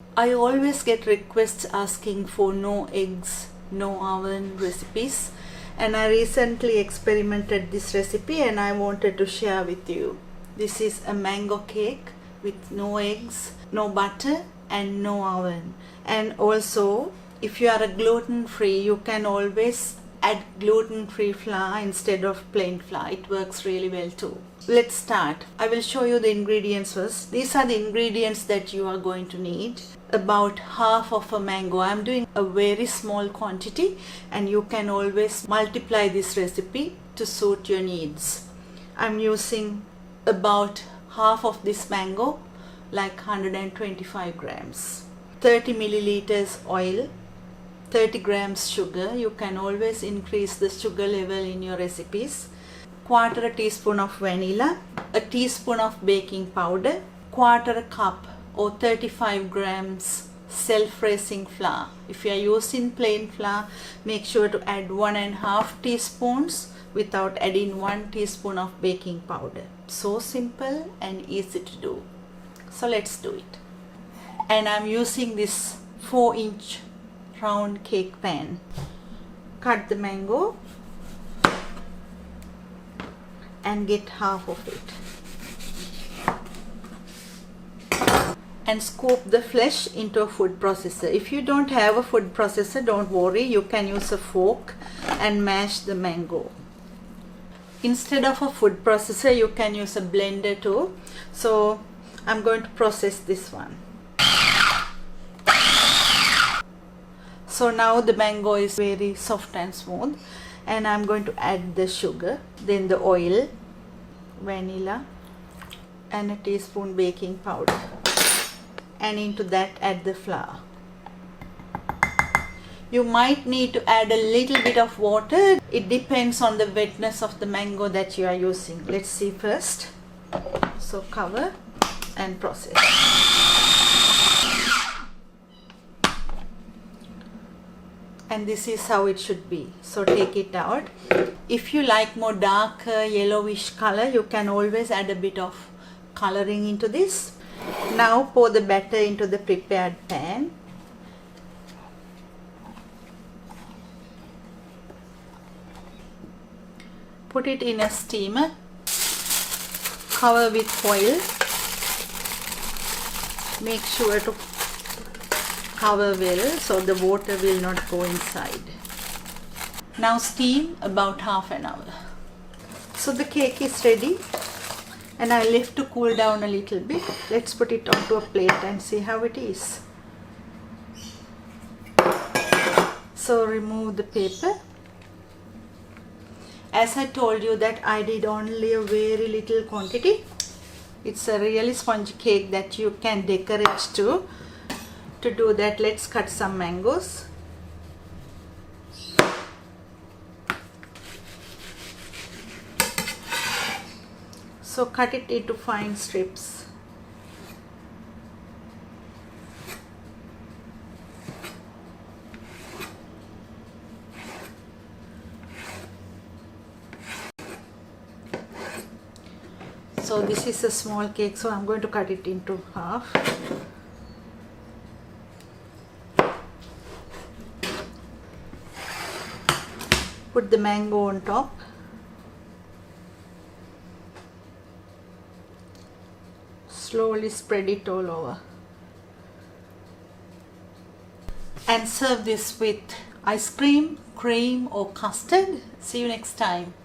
I always get requests asking for no eggs, no oven recipes, and I recently experimented this recipe and I wanted to share with you. This is a mango cake with no eggs, no butter and no oven. And also, if you are a gluten free, you can always add gluten free flour instead of plain flour. It works really well too. Let's start. I will show you the ingredients first. These are the ingredients that you are going to need. About half of a mango. I'm doing a very small quantity and you can always multiply this recipe to suit your needs. I'm using about half of this mango, like 125 grams. 30 milliliters oil, 30 grams sugar. You can always increase the sugar level in your recipes. Quarter a teaspoon of vanilla, a teaspoon of baking powder, quarter a cup or 35 grams self-raising flour. If you are using plain flour, make sure to add 1.5 teaspoons without adding 1 teaspoon of baking powder. So simple and easy to do. So let's do it. And I'm using this 4-inch round cake pan. Cut the mango and get half of it. And scoop the flesh into a food processor. If you don't have a food processor, don't worry, you can use a fork and mash the mango. Instead of a food processor, you can use a blender too. So I'm going to process this one. So now the mango is very soft and smooth, and I'm going to add the sugar, then the oil, vanilla and a teaspoon baking powder, and into that add the flour. You might need to add a little bit of water. It depends on the wetness of the mango that you are using. Let's see first. So cover and process. And this is how it should be. So take it out. If you like more darker yellowish color, you can always add a bit of coloring into this. Now pour the batter into the prepared pan. Put it in a steamer. Cover with foil. Make sure to cover well so the water will not go inside. Now steam about half an hour. So the cake is ready and I left to cool down a little bit. Let's put it onto a plate and see how it is. So remove the paper. As I told you that I did only a very little quantity. It's a really spongy cake that you can decorate too. To do that, let's cut some mangoes. So cut it into fine strips. So this is a small cake, so I'm going to cut it into half. Put the mango on top. Slowly spread it all over. And serve this with ice cream, cream or custard. See you next time.